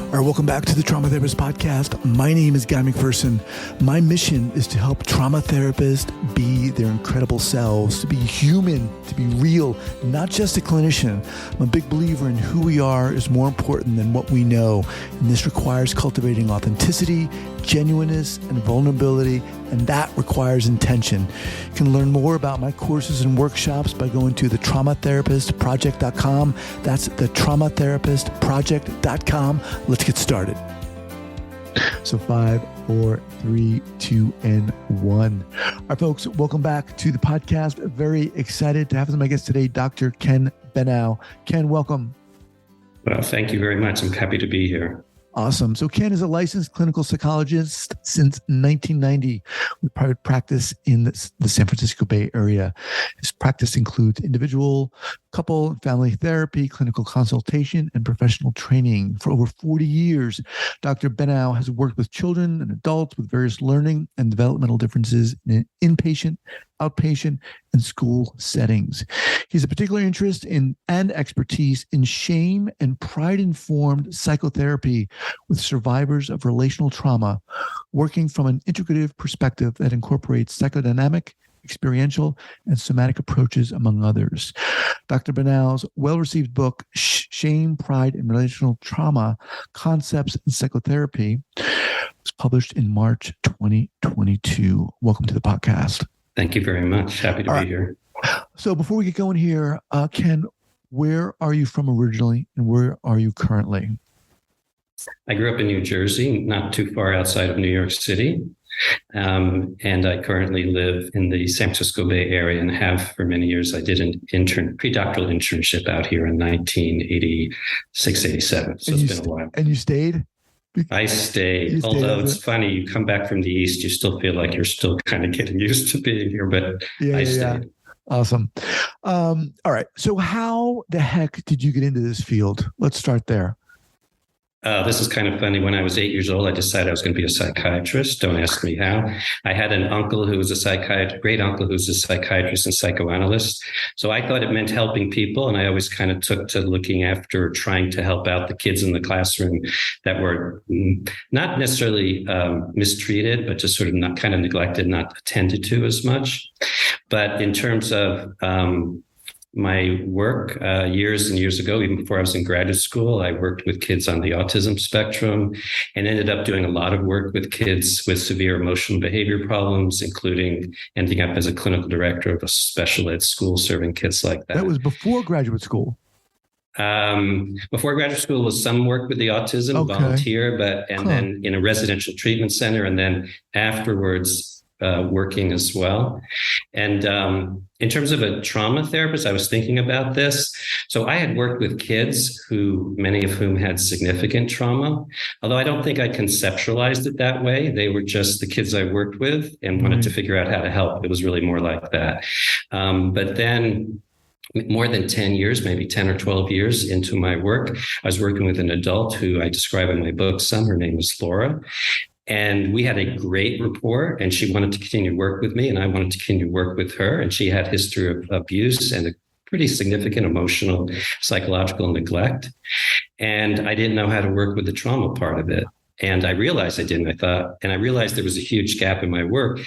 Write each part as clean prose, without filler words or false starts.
All right, welcome back to the Trauma Therapist Podcast. My name is Guy McPherson. My mission is to help trauma therapists be their incredible selves, to be human, to be real, not just a clinician. I'm a big believer in who we are is more important than what we know. And this requires cultivating authenticity, genuineness, and vulnerability, and that requires intention. You can learn more about my courses and workshops by going to thetraumatherapistproject.com. That's thetraumatherapistproject.com. Let's get started. So 5, 4, 3, 2, and 1. All right, folks, welcome back to the podcast. Very excited to have as my guest today, Dr. Ken Benau. Ken, welcome. Well, thank you very much. I'm happy to be here. Awesome. So Ken is a licensed clinical psychologist since 1990 with private practice in the San Francisco Bay Area. His practice includes individual, couple, and family therapy, clinical consultation, and professional training. For over 40 years, Dr. Benau has worked with children and adults with various learning and developmental differences in inpatient, outpatient, and school settings. He has a particular interest in and expertise in shame and pride-informed psychotherapy with survivors of relational trauma, working from an integrative perspective that incorporates psychodynamic, experiential, and somatic approaches, among others. Dr. Benau's well-received book, Shame, Pride, and Relational Trauma, Concepts in Psychotherapy, was published in March 2022. Welcome to the podcast. Thank you very much. Happy to be here. So before we get going here, Ken, where are you from originally and where are you currently? I grew up in New Jersey, not too far outside of New York City. And I currently live in the San Francisco Bay Area and have for many years. I did an pre-doctoral internship out here in 1986, 87. So it's been a while. And you stayed? I stayed. Although it's funny, you come back from the East, you still feel like you're still kind of getting used to being here, but I stayed. Yeah. Awesome. All right. So how the heck did you get into this field? Let's start there. This is kind of funny. When I was 8 years old, I decided I was going to be a psychiatrist. Don't ask me how. I had an uncle who was a great uncle who was a psychiatrist and psychoanalyst. So I thought it meant helping people. And I always kind of took to looking after, trying to help out the kids in the classroom that were not necessarily mistreated, but just sort of not kind of neglected, not attended to as much. But in terms of my work years and years ago, even before I was in graduate school, I worked with kids on the autism spectrum and ended up doing a lot of work with kids with severe emotional behavior problems, including ending up as a clinical director of a special ed school serving kids like that. That was before graduate school. Before graduate school was some work with the autism, volunteer, then in a residential treatment center, and then afterwards working as well. And in terms of a trauma therapist, I was thinking about this. So I had worked with kids many of whom had significant trauma, although I don't think I conceptualized it that way. They were just the kids I worked with and wanted to figure out how to help. It was really more like that. But then more than 10 years, maybe 10 or 12 years into my work, I was working with an adult who I describe in my book some. Her name was Laura. And we had a great rapport, and she wanted to continue to work with me, and I wanted to continue to work with her. And she had history of abuse and a pretty significant emotional, psychological neglect. And I didn't know how to work with the trauma part of it. And I realized I didn't. I realized there was a huge gap in my work.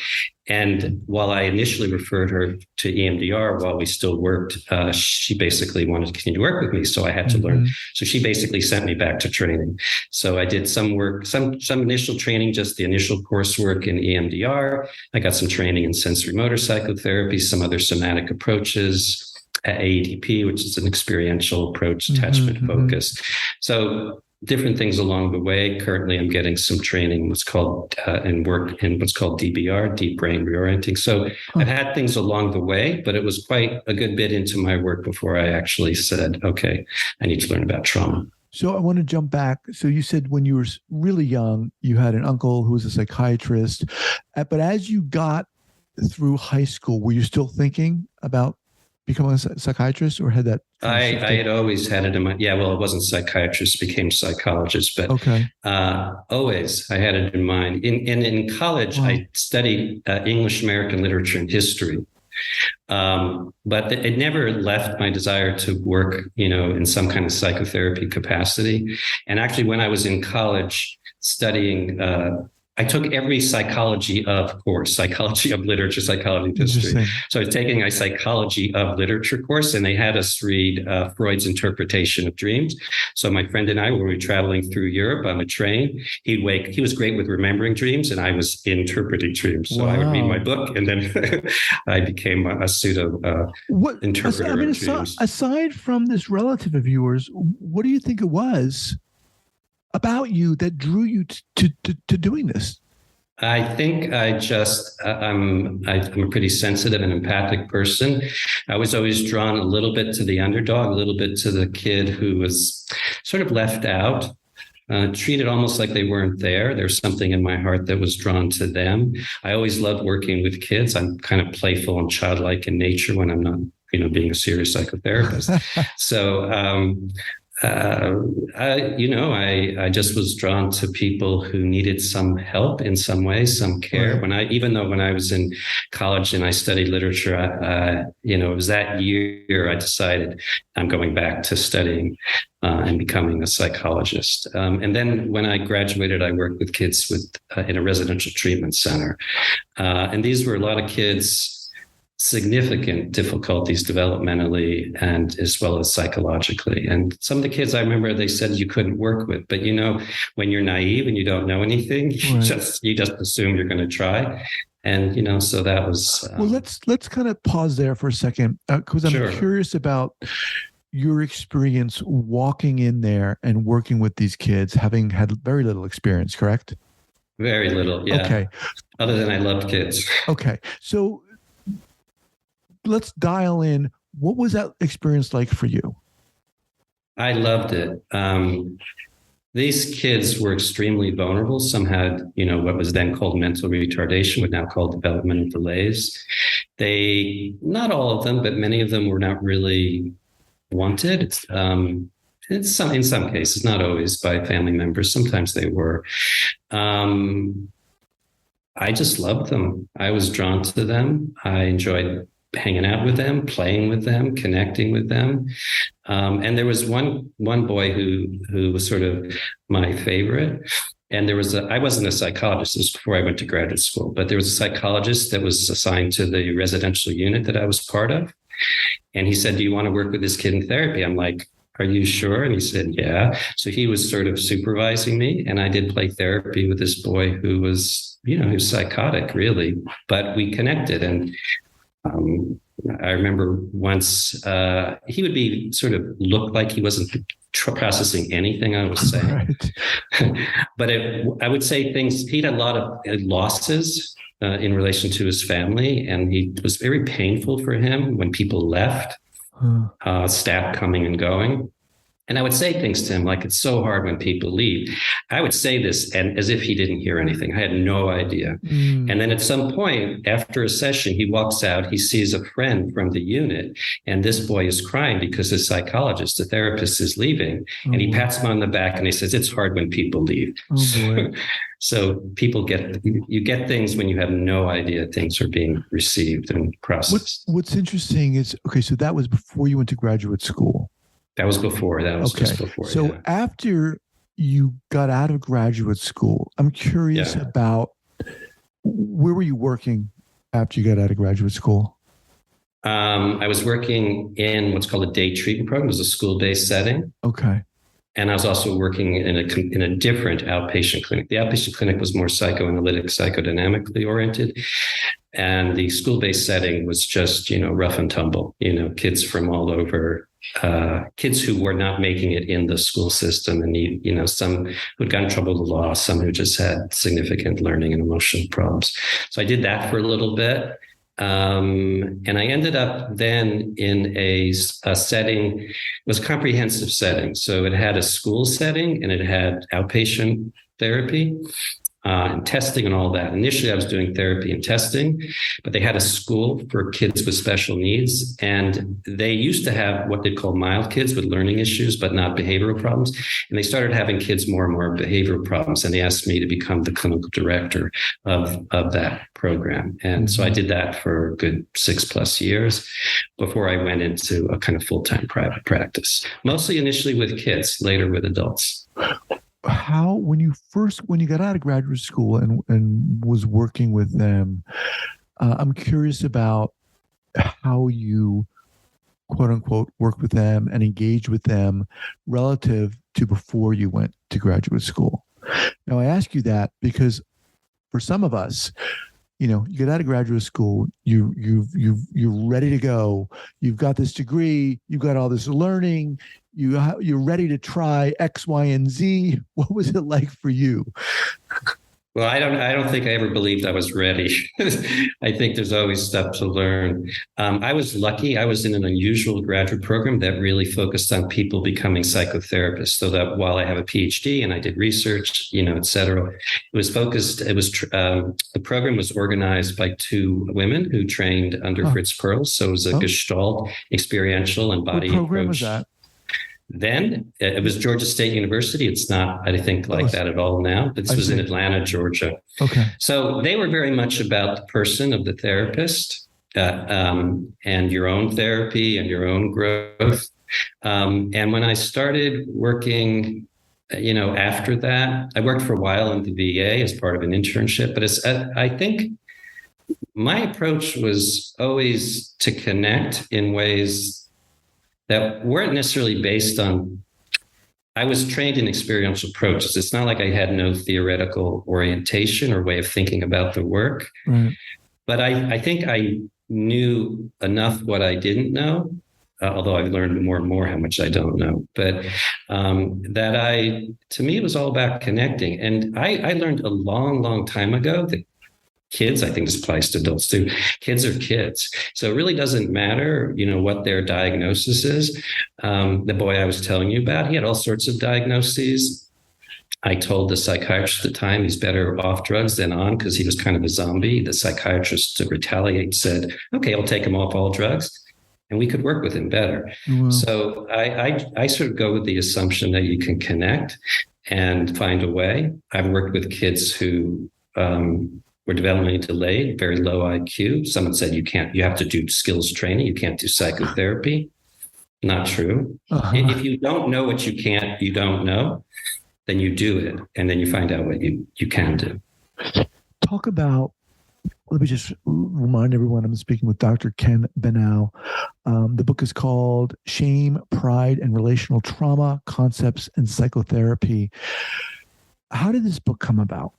And while I initially referred her to EMDR while we still worked, she basically wanted to continue to work with me. So I had to learn. So she basically sent me back to training. So I did some work, some initial training, just the initial coursework in EMDR. I got some training in sensory motor psychotherapy, some other somatic approaches, ADP, which is an experiential approach, attachment focused. So different things along the way. Currently, I'm getting some training, what's called DBR, deep brain reorienting. So I've had things along the way, but it was quite a good bit into my work before I actually said, okay, I need to learn about trauma. So I want to jump back. So you said when you were really young, you had an uncle who was a psychiatrist, but as you got through high school, were you still thinking about become a psychiatrist, or had that? I had always had it in mind. Yeah, well, it wasn't psychiatrist, became psychologist, but always I had it in mind. In college, I studied English American literature and history. But it never left my desire to work, in some kind of psychotherapy capacity. And actually, when I was in college studying, I took every psychology of course, psychology of literature, psychology of history. So I was taking a psychology of literature course, and they had us read Freud's interpretation of dreams. So my friend and I, when we were traveling through Europe on a train, he was great with remembering dreams, and I was interpreting dreams. So I would read my book, and then I became a pseudo interpreter of dreams. Aside from this relative of yours, what do you think it was about you that drew you to doing this? I think I'm a pretty sensitive and empathic person. I was always drawn a little bit to the underdog, a little bit to the kid who was sort of left out, treated almost like they weren't there. There's something in my heart that was drawn to them. I always loved working with kids. I'm kind of playful and childlike in nature when I'm not, being a serious psychotherapist. So, I just was drawn to people who needed some help in some way, some care. Right. When I was in college and I studied literature, it was that year I decided I'm going back to studying and becoming a psychologist. And then when I graduated, I worked with kids in a residential treatment center. And these were a lot of kids, significant difficulties developmentally and as well as psychologically. And some of the kids I remember, they said you couldn't work with, but when you're naive and you don't know anything, you just assume you're going to try. And, so that was. Well, let's kind of pause there for a second, because I'm curious about your experience walking in there and working with these kids, having had very little experience, correct? Very little. Yeah. Okay. Other than I loved kids. Okay. So, let's dial in. What was that experience like for you? I loved it. These kids were extremely vulnerable. Some had, what was then called mental retardation, but now called developmental delays. Not all of them, but many of them were not really wanted. In some cases, not always by family members. Sometimes they were. I just loved them. I was drawn to them. I enjoyed hanging out with them, playing with them, connecting with them. And there was one boy who was sort of my favorite. And I wasn't a psychologist. This was before I went to graduate school, but there was a psychologist that was assigned to the residential unit that I was part of. And he said, "Do you want to work with this kid in therapy?" I'm like, "Are you sure?" And he said, "Yeah." So he was sort of supervising me, and I did play therapy with this boy who was, he was psychotic, really, but we connected. And I remember once he would be sort of look like he wasn't processing anything I was saying. Right. But I would say things, he had a lot of losses in relation to his family, and it was very painful for him when people left, staff coming and going. And I would say things to him like, "It's so hard when people leave." I would say this and as if he didn't hear anything. I had no idea. And then at some point after a session, he walks out, he sees a friend from the unit, and this boy is crying because his psychologist, the therapist, is leaving. And he pats him on the back and he says, "It's hard when people leave." So people you get things when you have no idea things are being received and processed. What's interesting is, so that was before you went to graduate school. That was before. That was just before. So after you got out of graduate school, I'm curious about, where were you working after you got out of graduate school? I was working in what's called a day treatment program. It was a school-based setting. Okay. And I was also working in a different outpatient clinic. The outpatient clinic was more psychoanalytic, psychodynamically oriented. And the school-based setting was just, rough and tumble, kids from all over, kids who were not making it in the school system and some who'd gotten in trouble with the law, some who just had significant learning and emotional problems. So I did that for a little bit. And I ended up then in a setting, it was a comprehensive setting. So it had a school setting and it had outpatient therapy. and testing and all that. Initially, I was doing therapy and testing, but they had a school for kids with special needs. And they used to have what they call mild kids with learning issues, but not behavioral problems. And they started having kids more and more behavioral problems. And they asked me to become the clinical director of that program. And so I did that for a good 6+ years before I went into a kind of full-time private practice, mostly initially with kids, later with adults. How, when you got out of graduate school and was working with them, I'm curious about how you, quote unquote, work with them and engage with them relative to before you went to graduate school. Now, I ask you that because for some of us, you get out of graduate school, you're ready to go. You've got this degree, you've got all this learning, you're ready to try X, Y, and Z. What was it like for you? Well, I don't think I ever believed I was ready. I think there's always stuff to learn. I was lucky. I was in an unusual graduate program that really focused on people becoming psychotherapists. So that while I have a PhD and I did research, et cetera, it was focused. The program was organized by 2 women who trained under Fritz Perls. So it was a Gestalt, experiential, and body approach. What program approach. was that? Then it was Georgia State University. It's not, I think, like that at all now. This was in Atlanta, Georgia. Okay. So they were very much about the person of the therapist and your own therapy and your own growth. And when I started working, after that, I worked for a while in the VA as part of an internship. But I think my approach was always to connect in ways that weren't necessarily based on, I was trained in experiential approaches. It's not like I had no theoretical orientation or way of thinking about the work. Right. But I think I knew enough what I didn't know, although I've learned more and more how much I don't know. But to me, it was all about connecting. And I learned a long, long time ago that kids, I think this applies to adults too, kids are kids. So it really doesn't matter, what their diagnosis is. The boy I was telling you about, he had all sorts of diagnoses. I told the psychiatrist at the time he's better off drugs than on because he was kind of a zombie. The psychiatrist, to retaliate, said, okay, I'll take him off all drugs. And we could work with him better. Wow. So I sort of go with the assumption that you can connect and find a way. I've worked with kids who were developmentally delayed, very low IQ. Someone said you have to do skills training. You can't do psychotherapy. Not true. Uh-huh. If you don't know what you don't know, then you do it. And then you find out what you can do. Talk about, let me just remind everyone, I'm speaking with Dr. Ken Benau. The book is called Shame, Pride, and Relational Trauma, Concepts in Psychotherapy. How did this book come about?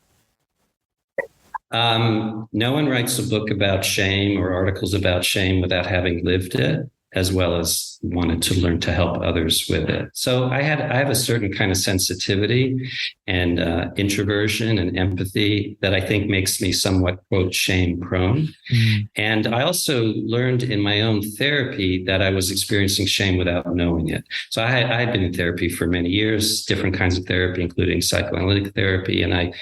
No one writes a book about shame or articles about shame without having lived it, as well as wanted to learn to help others with it. So I have a certain kind of sensitivity and introversion and empathy that I think makes me somewhat, quote, shame prone. Mm. And I also learned in my own therapy that I was experiencing shame without knowing it. So I had been in therapy for many years, different kinds of therapy, including psychoanalytic therapy. And I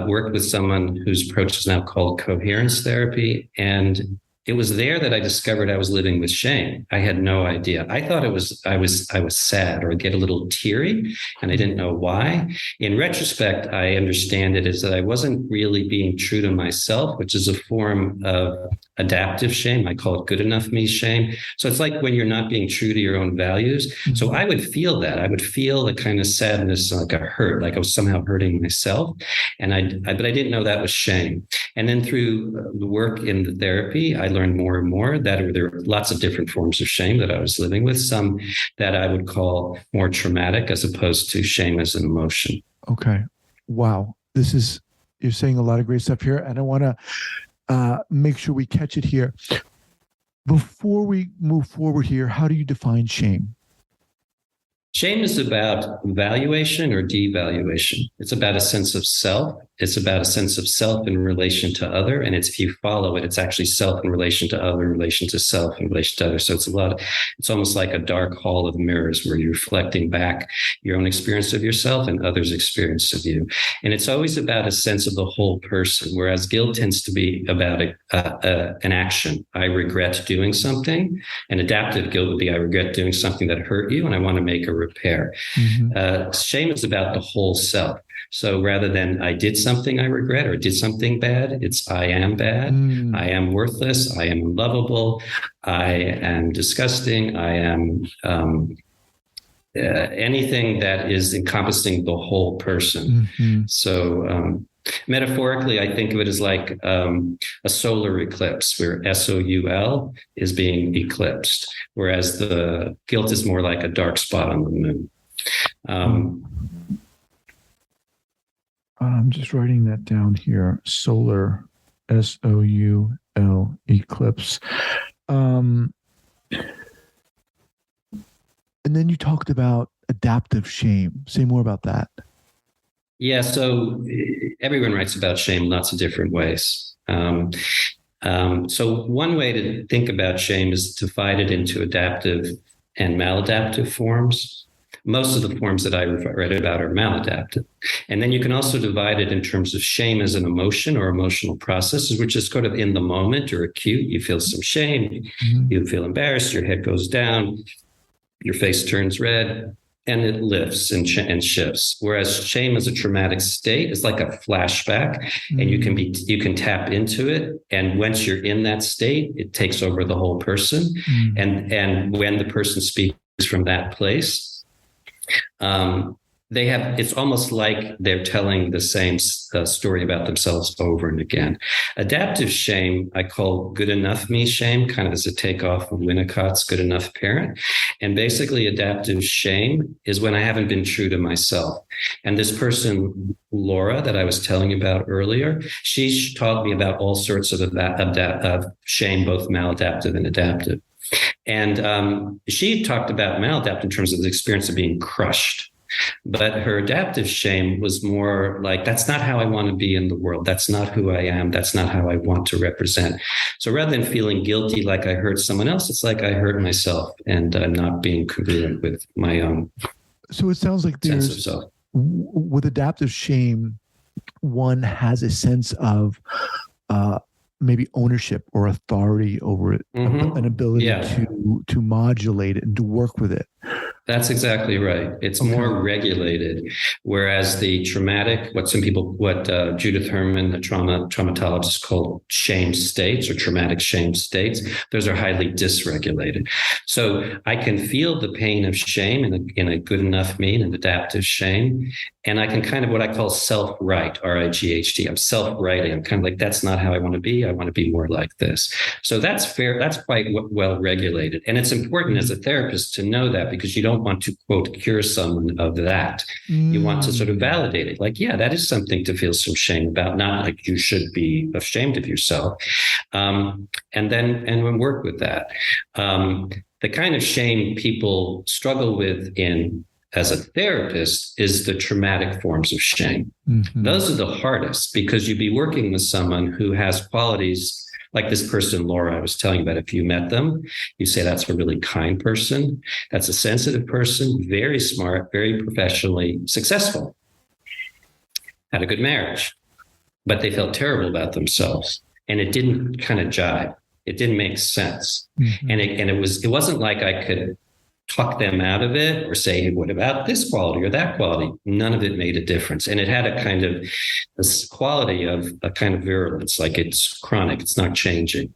worked with someone whose approach is now called coherence therapy. And it was there that I discovered I was living with shame. I had no idea. I thought I was sad or get a little teary, and I didn't know why. In retrospect, I understand it as that I wasn't really being true to myself, which is a form of adaptive shame. I call it good enough me shame. So it's like when you're not being true to your own values. Mm-hmm. So I would feel that. I would feel the kind of sadness, like a hurt, like I was somehow hurting myself. And but I didn't know that was shame. And then through the work in the therapy, I learned more and more that there were lots of different forms of shame that I was living with, some that I would call more traumatic as opposed to shame as an emotion. Okay. Wow. You're saying a lot of great stuff here, and I want to make sure we catch it here. Before we move forward here, how do you define shame? Shame is about valuation or devaluation. It's about a sense of self. it's about a sense of self in relation to other. And if you follow it, it's actually self in relation to other, in relation to self, in relation to other. So it's almost like a dark hall of mirrors where you're reflecting back your own experience of yourself and others' experience of you. And it's always about a sense of the whole person, whereas guilt tends to be about an action. I regret doing something. And adaptive guilt would be, I regret doing something that hurt you and I want to make a repair. Shame is about the whole self. So rather than I did something I regret or did something bad, it's I am bad, I am worthless, I am unlovable, I am disgusting, I am anything that is encompassing the whole person. So metaphorically, I think of it as like a solar eclipse where SOUL is being eclipsed, whereas the guilt is more like a dark spot on the moon. I'm just writing that down here. Solar, SOUL, eclipse. And then you talked about adaptive shame. Say more about that. Yeah, so everyone writes about shame in lots of different ways. So one way to think about shame is to divide it into adaptive and maladaptive forms. Most of the forms that I read about are maladaptive. And then you can also divide it in terms of shame as an emotion or emotional processes, which is sort of in the moment or acute. You feel some shame, you feel embarrassed, your head goes down, your face turns red, and it lifts and shifts. Whereas shame as a traumatic state is like a flashback, and you can tap into it. And once you're in that state, it takes over the whole person. And when the person speaks from that place, it's almost like they're telling the same story about themselves over and again. Adaptive shame, I call good enough me shame, kind of as a takeoff of Winnicott's Good Enough Parent. And basically adaptive shame is when I haven't been true to myself. And this person, Laura, that I was telling you about earlier, she taught me about all sorts of shame, both maladaptive and adaptive. And she talked about maladaptive in terms of the experience of being crushed. But her adaptive shame was more like, that's not how I want to be in the world. That's not who I am. That's not how I want to represent. So rather than feeling guilty like I hurt someone else, it's like I hurt myself and I'm not being congruent with my own. So it sounds like there's, with adaptive shame, one has a sense of maybe ownership or authority over it, an ability to modulate it and to work with it. That's exactly right. It's more regulated, whereas the traumatic, what Judith Herman, the traumatologist, called shame states or traumatic shame states, those are highly dysregulated. So I can feel the pain of shame in a good enough me, an adaptive shame, and I can kind of what I call self-right, RIGHT. I'm self-righting. I'm kind of like, that's not how I want to be. I want to be more like this. So that's fair. That's quite well regulated. And it's important as a therapist to know that, because you don't want to, quote, cure someone of that. You want to sort of validate it. Like, yeah, that is something to feel some shame about, not like you should be ashamed of yourself. And then work with that. The kind of shame people struggle with as a therapist is the traumatic forms of shame. Those are the hardest, because you'd be working with someone who has qualities like this person, Laura, I was telling you about. If you met them, you say, that's a really kind person. That's a sensitive person, very smart, very professionally successful, had a good marriage, but they felt terrible about themselves. And it didn't kind of jive. It didn't make sense. And it wasn't like I could talk them out of it or say, hey, what about this quality or that quality? None of it made a difference. And it had a kind of this quality of a kind of virulence, like it's chronic, it's not changing.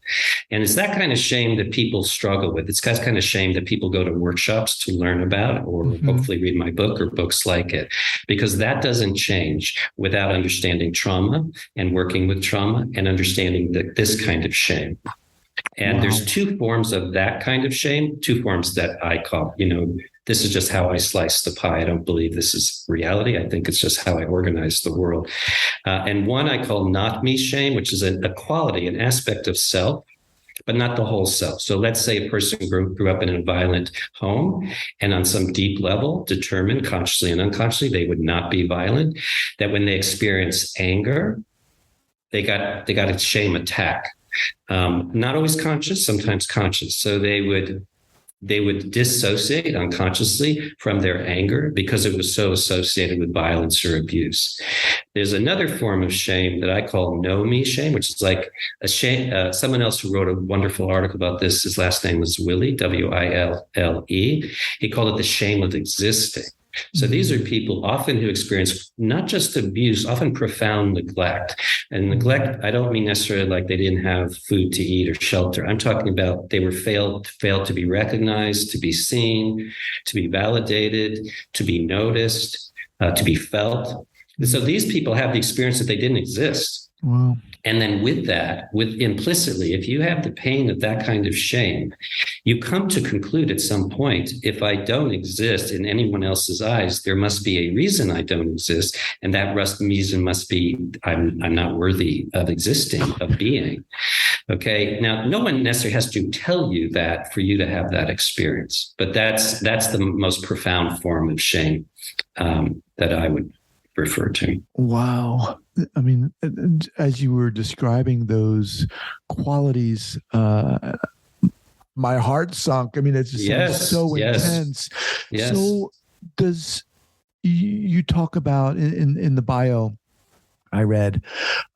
And it's that kind of shame that people struggle with. It's that kind of shame that people go to workshops to learn about, or hopefully read my book or books like it, because that doesn't change without understanding trauma and working with trauma and understanding this kind of shame. And there's two forms of that kind of shame, two forms that I call, this is just how I slice the pie. I don't believe this is reality. I think it's just how I organize the world. And one I call not me shame, which is a quality, an aspect of self but not the whole self. So let's say a person grew up in a violent home and on some deep level determined consciously and unconsciously they would not be violent, that when they experience anger, they got a shame attack. Not always conscious, sometimes conscious. So they would dissociate unconsciously from their anger because it was so associated with violence or abuse. There's another form of shame that I call know-me shame, which is like a shame. Someone else who wrote a wonderful article about this, his last name was Willie, W-I-L-L-E. He called it the shame of existing. So these are people often who experience not just abuse, often profound neglect. And neglect, I don't mean necessarily like they didn't have food to eat or shelter. I'm talking about they were failed to be recognized, to be seen, to be validated, to be noticed, to be felt. And so these people have the experience that they didn't exist. Wow. And then with implicitly, if you have the pain of that kind of shame, you come to conclude at some point, if I don't exist in anyone else's eyes, there must be a reason I don't exist. And that reason must be I'm not worthy of existing, of being. Okay. Now, no one necessarily has to tell you that for you to have that experience, but that's the most profound form of shame that I would refer to. Wow. I mean, as you were describing those qualities, my heart sunk. I mean, it just sounds so intense. Yes. So does you talk about in the bio I read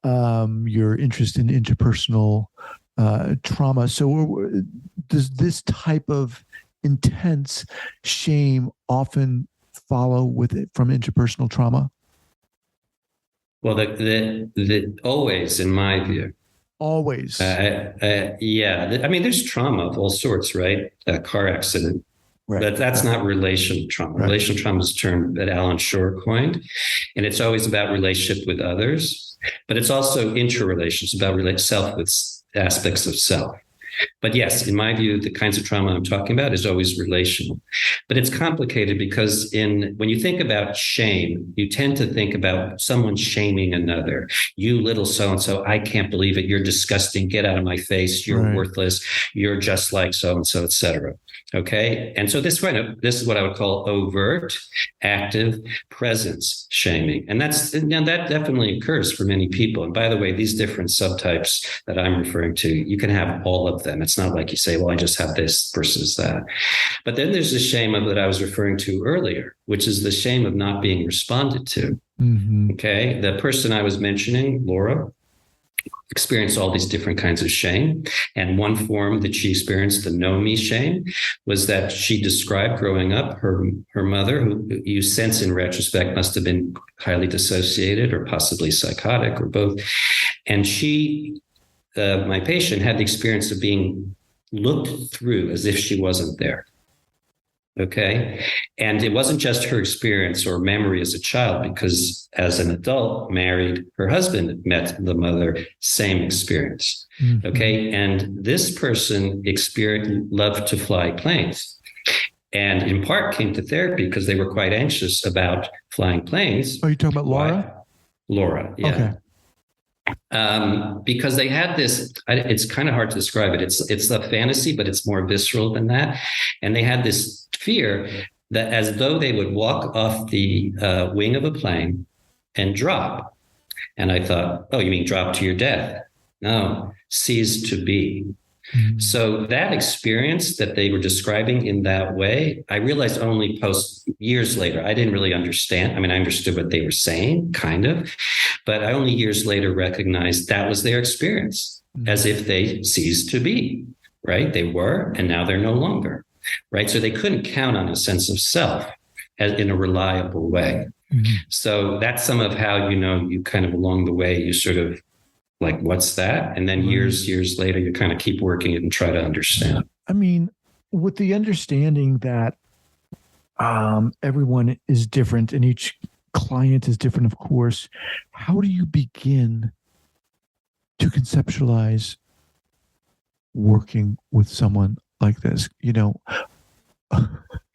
your interest in interpersonal trauma. So does this type of intense shame often follow with it from interpersonal trauma? Well, the always, in my view. Always. Yeah. I mean, there's trauma of all sorts, right? A car accident. Right. But that's not relational trauma. Right. Relational trauma is a term that Alan Shore coined. And it's always about relationship with others. But it's also interrelations, about self with aspects of self. But yes, in my view, the kinds of trauma I'm talking about is always relational. But it's complicated because when you think about shame, you tend to think about someone shaming another. You little so-and-so, I can't believe it. You're disgusting. Get out of my face. You're worthless. You're just like so-and-so, et cetera. Okay. And so this is what I would call overt, active presence shaming. And that definitely occurs for many people. And by the way, these different subtypes that I'm referring to, you can have all of them. It's not like you say, well, I just have this versus that. But then there's the shame of that I was referring to earlier, which is the shame of not being responded to. Mm-hmm. Okay. The person I was mentioning, Laura, experienced all these different kinds of shame. And one form that she experienced, the know-me shame, was that she described growing up, her mother, who you sense in retrospect must have been highly dissociated or possibly psychotic or both. And she, my patient, had the experience of being looked through as if she wasn't there. Okay. And it wasn't just her experience or memory as a child, because as an adult, married, her husband met the mother, same experience. Mm-hmm. Okay. And this person loved to fly planes. And in part came to therapy because they were quite anxious about flying planes. Are you talking about Laura? Laura, yeah. Okay. Because they had this, it's kind of hard to describe it. It's the fantasy, but it's more visceral than that. And they had this fear that as though they would walk off the wing of a plane and drop. And I thought, oh, you mean drop to your death? No, cease to be. Mm-hmm. So that experience that they were describing in that way, I realized only years later. I didn't really understand. I mean, I understood what they were saying, kind of, but I only years later recognized that was their experience, as if they ceased to be, right? They were, and now they're no longer, right? So they couldn't count on a sense of self in a reliable way. Mm-hmm. So that's some of how, you kind of along the way, you sort of like, what's that? And then years later, you kind of keep working it and try to understand. I mean, with the understanding that everyone is different and each client is different, of course, how do you begin to conceptualize working with someone like this?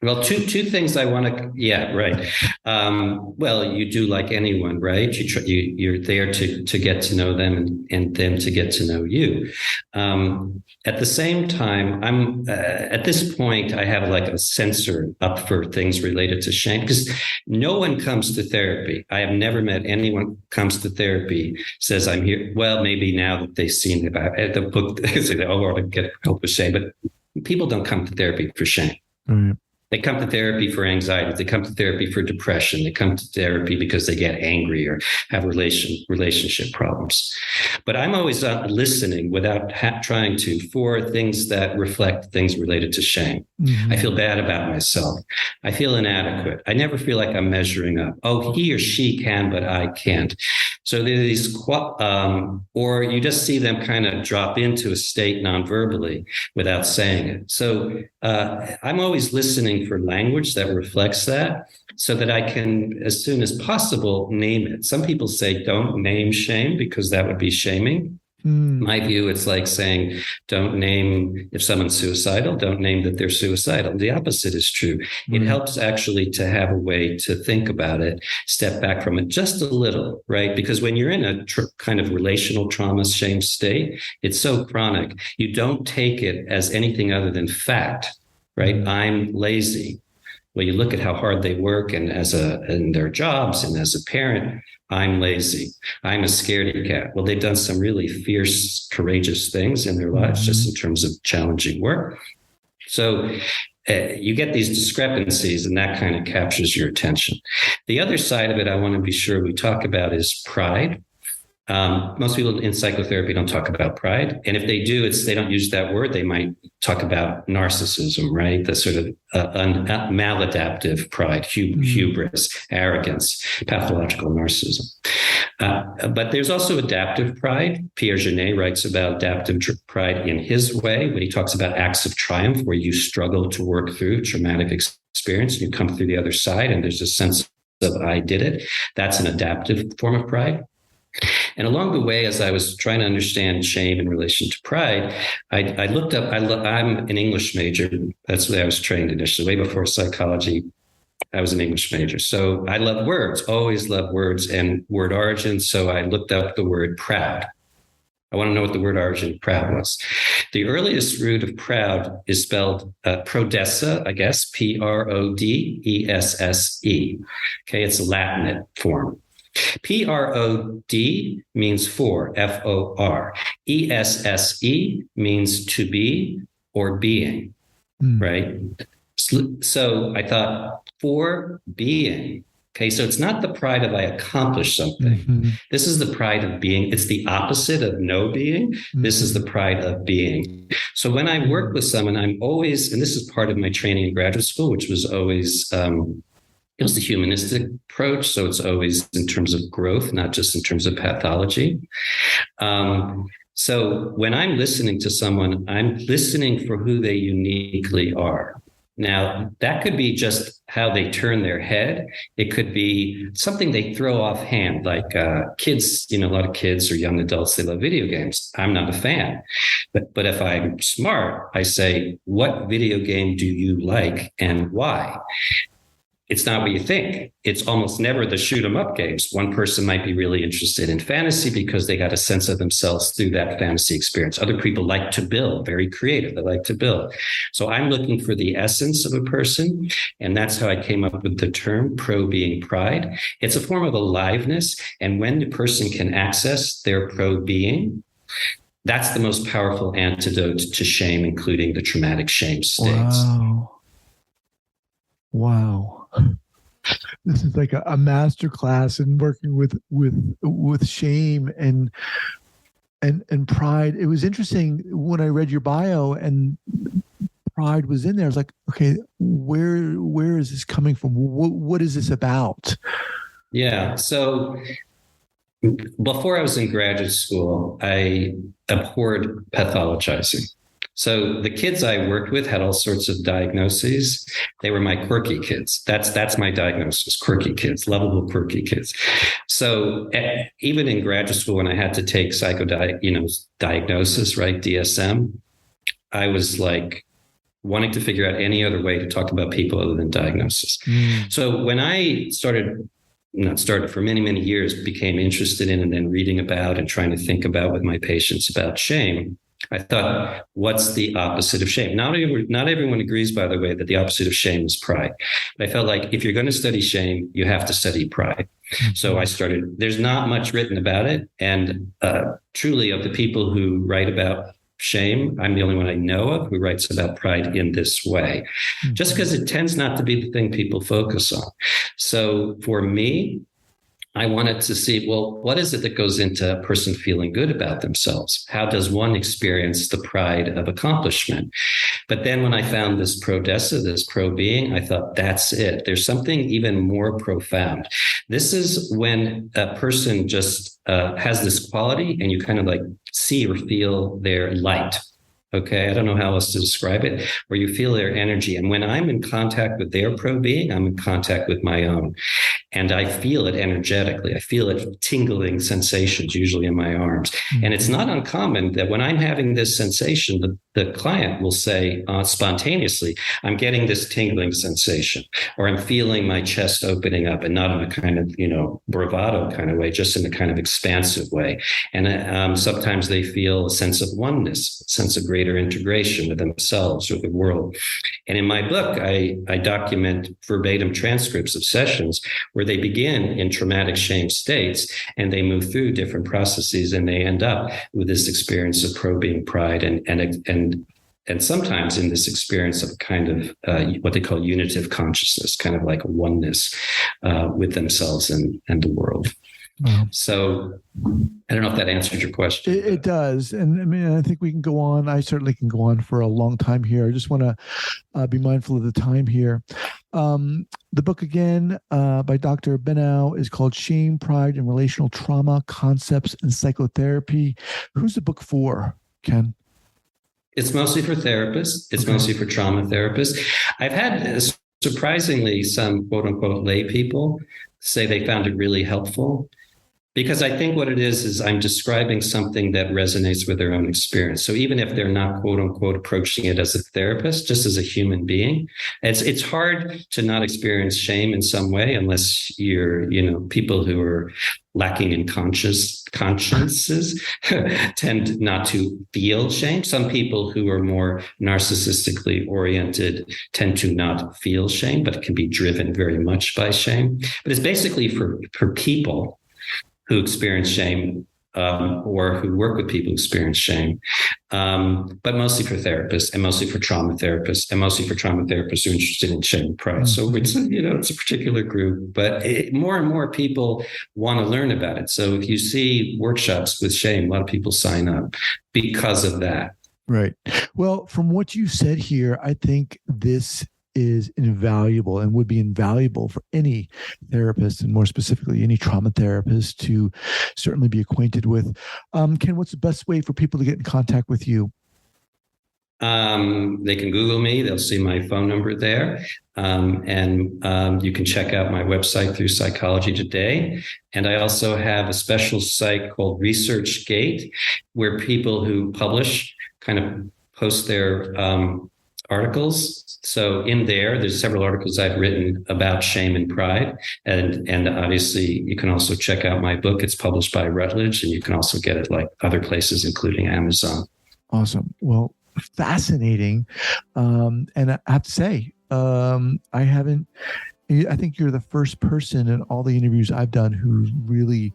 Well, two things I want to. Yeah, right. Well, you do like anyone, right? You're there to get to know them and them to get to know you. At the same time, I'm at this point, I have like a censor up for things related to shame because no one comes to therapy. I have never met anyone comes to therapy says I'm here. Well, maybe now that they've seen about the book, they say, "Oh, I get help with shame," but people don't come to therapy for shame. Right. They come to therapy for anxiety. They come to therapy for depression. They come to therapy because they get angry or have relationship problems. But I'm always listening without trying to for things that reflect things related to shame. Mm-hmm. I feel bad about myself. I feel inadequate. I never feel like I'm measuring up. Oh, he or she can, but I can't. So there are these, or you just see them kind of drop into a state non-verbally without saying it. So I'm always listening for language that reflects that so that I can, as soon as possible, name it. Some people say don't name shame because that would be shaming. My view, it's like saying, don't name if someone's suicidal, don't name that they're suicidal. The opposite is true. It helps actually to have a way to think about it, step back from it just a little, right? Because when you're in a kind of relational trauma shame state, it's so chronic. You don't take it as anything other than fact, right? I'm lazy. Well, you look at how hard they work and in their jobs and as a parent, I'm lazy. I'm a scaredy cat. Well, they've done some really fierce, courageous things in their lives, just in terms of challenging work. So you get these discrepancies and that kind of captures your attention. The other side of it I want to be sure we talk about is pride. Most people in psychotherapy don't talk about pride. And if they do, they don't use that word. They might talk about narcissism, right? The sort of maladaptive pride, hubris, arrogance, pathological narcissism. But there's also adaptive pride. Pierre Genet writes about adaptive pride in his way when he talks about acts of triumph, where you struggle to work through traumatic experience and you come through the other side and there's a sense of I did it. That's an adaptive form of pride. And along the way, as I was trying to understand shame in relation to pride, I looked up, I'm an English major. That's what I was trained initially. Way before psychology, I was an English major. So I love words, always love words and word origin. So I looked up the word proud. I want to know what the word origin of proud was. The earliest root of proud is spelled prodesse, I guess, Prodesse. Okay, it's a Latin form. PROD means for, FOR. ESSE means to be or being, right? So I thought for being. Okay, so it's not the pride of I accomplished something. Mm-hmm. This is the pride of being. It's the opposite of no being. Mm-hmm. This is the pride of being. So when I work with someone, I'm always, and this is part of my training in graduate school, which was always, it was the humanistic approach. So it's always in terms of growth, not just in terms of pathology. So when I'm listening to someone, I'm listening for who they uniquely are. Now, that could be just how they turn their head. It could be something they throw offhand, like kids, a lot of kids or young adults, they love video games. I'm not a fan. But if I'm smart, I say, what video game do you like and why? It's not what you think. It's almost never the shoot 'em up games. One person might be really interested in fantasy because they got a sense of themselves through that fantasy experience. Other people like to build, very creative. They like to build. So I'm looking for the essence of a person. And that's how I came up with the term pro being pride. It's a form of aliveness. And when the person can access their pro being, that's the most powerful antidote to shame, including the traumatic shame states. Wow. This is like a master class in working with shame and pride. It was interesting when I read your bio and pride was in there. I was like, okay, where is this coming from? What is this about? Yeah. So before I was in graduate school, I abhorred pathologizing. So the kids I worked with had all sorts of diagnoses. They were my quirky kids. That's my diagnosis, quirky kids, lovable quirky kids. So even in graduate school, when I had to take diagnosis, right, DSM, I was like wanting to figure out any other way to talk about people other than diagnosis. So when I for many, many years, became interested in and then reading about and trying to think about with my patients about shame, I thought, what's the opposite of shame? Not everyone agrees, by the way, that the opposite of shame is pride. But I felt like if you're going to study shame, you have to study pride. So there's not much written about it. And truly, of the people who write about shame, I'm the only one I know of who writes about pride in this way, just because it tends not to be the thing people focus on. So for me, I wanted to see, well, what is it that goes into a person feeling good about themselves? How does one experience the pride of accomplishment? But then when I found this pro-desa, this pro-being, I thought, that's it. There's something even more profound. This is when a person just has this quality and you kind of like see or feel their light. Okay, I don't know how else to describe it, where you feel their energy. And when I'm in contact with their pro-being, I'm in contact with my own. And I feel it energetically. I feel it tingling sensations, usually in my arms. And it's not uncommon that when I'm having this sensation, the client will say spontaneously, I'm getting this tingling sensation, or I'm feeling my chest opening up, and not in a kind of, bravado kind of way, just in a kind of expansive way. And sometimes they feel a sense of oneness, a sense of greater integration with themselves or the world. And in my book, I document verbatim transcripts of sessions where they begin in traumatic shame states and they move through different processes and they end up with this experience of pro-being pride and sometimes in this experience of kind of what they call unitive consciousness, kind of like a oneness with themselves and the world. Wow. So I don't know if that answered your question. It does. And I mean, I think we can go on. I certainly can go on for a long time here. I just want to be mindful of the time here. The book again by Dr. Benau is called Shame, Pride, and Relational Trauma, Concepts and Psychotherapy. Who's the book for, Ken? It's mostly for therapists. It's mostly for trauma therapists. I've had surprisingly some quote unquote lay people say they found it really helpful. Because I think what it is I'm describing something that resonates with their own experience. So even if they're not, quote unquote, approaching it as a therapist, just as a human being, it's hard to not experience shame in some way unless you're, people who are lacking in consciences tend not to feel shame. Some people who are more narcissistically oriented tend to not feel shame, but can be driven very much by shame. But it's basically for people who experience shame or who work with people who experience shame, but mostly for therapists and mostly for trauma therapists and mostly for trauma therapists who are interested in shame and pride. So it's a particular group, but more and more people want to learn about it. So if you see workshops with shame, a lot of people sign up because of that. Right. Well, from what you said here, I think this is invaluable and would be invaluable for any therapist, and more specifically, any trauma therapist to certainly be acquainted with. Ken, what's the best way for people to get in contact with you? They can Google me. They'll see my phone number there. And you can check out my website through Psychology Today. And I also have a special site called ResearchGate, where people who publish kind of post their articles. So in there's several articles I've written about shame and pride. And obviously you can also check out my book. It's published by Routledge, and you can also get it like other places, including Amazon. Awesome. Well, fascinating. And I have to say, I think you're the first person in all the interviews I've done who really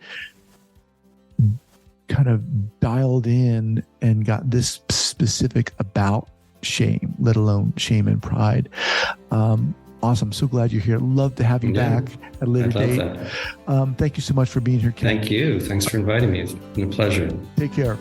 kind of dialed in and got this specific about shame, let alone shame and pride. Awesome. So glad you're here. Love to have you back at a later date. Thank you so much for being here, Ken. Thank you. Thanks for inviting me. It's been a pleasure. Take care.